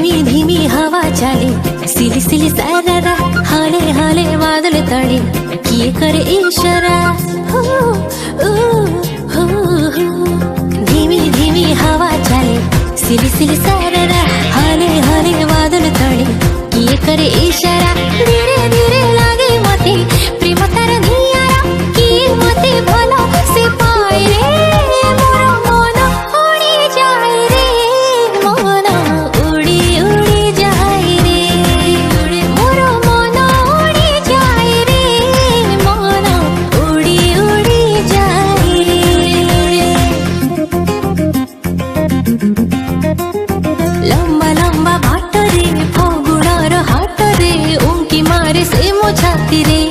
धीमी धीमी हवा चले सिली सिली सारा हाले हाले बादल तड़े किए करे इशारा हो हो धीमी धीमी हवा चले सिली सिली सारा हाले हाले बादल तड़े किए करे इशारा धीरे धीरे लागे मते प्रेम तार नियारा किए मते भलो से पाए रे मोर मन उड़ी जाए रे मन उड़ी उड़ी जाए रे मोर मन उड़ी जाए रे मन उड़ी उड़ी जाए रे लंबा लंबा बाट रे फगुणार हाट रे उंकी मारे से मो छाती रे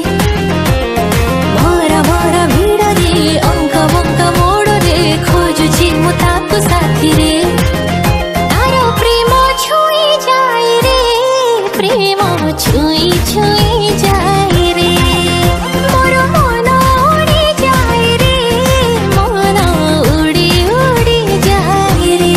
भरा भरा भिड़ रे अंक बंक मोड़ रे खोजुची मु ताकु साथी रे तार प्रेम छुई जाए रे प्रेम छुई छुई जाए रे मोर मन उड़ी जाए रे मन उड़ी उड़ी जाए रे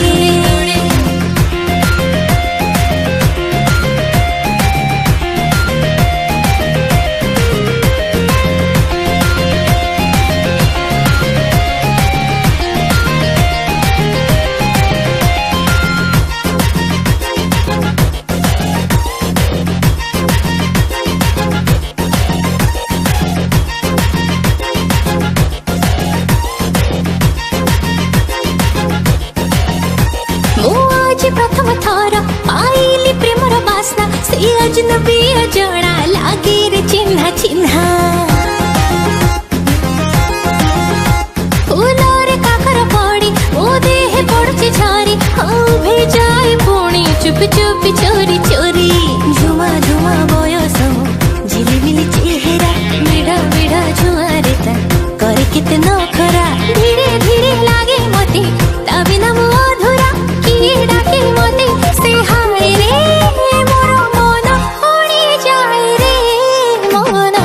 मु आज प्रथम थर पाइली प्रेमर बास्ना से अजनबी अजଣା लागे रे चिन्हा चिन्हा फूलर काकर पड़ी ओ देह पड़ছে ঝারি हाँ भेजाए पुणी चुप चुप चोरी चोरी झुमा झुमा बयस झिलिमिली चेहरा बिड़ा बिड़ा झुआरे ता करे किते नखरा धीरे धीरे लागे मते ता बिना मु अधूरा किए डाके मते से हाय रे मोर मन उड़ी जाए रे मन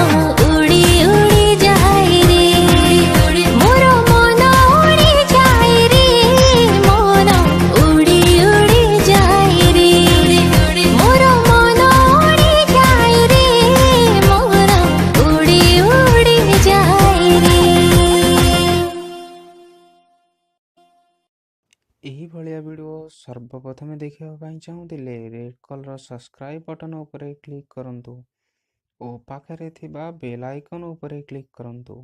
उड़ी उड़ी जाए रे मोर मन उड़ी जाए रे मन उड़ी उड़ी जाए रे मोर मन उड़ी जाए रे मन उड़ी उड़ी जाए रे। ଏହି ଭଳିଆ ଭିଡ଼ିଓ ସର୍ବପ୍ରଥମେ ଦେଖିବା ପାଇଁ ଚାହୁଁଥିଲେ ରେଡ୍ କଲର୍ ସବସ୍କ୍ରାଇବ୍ ବଟନ୍ ଉପରେ କ୍ଲିକ୍ କରନ୍ତୁ ଓ ପାଖରେ ଥିବା ବେଲ୍ ଆଇକନ୍ ଉପରେ କ୍ଲିକ୍ କରନ୍ତୁ।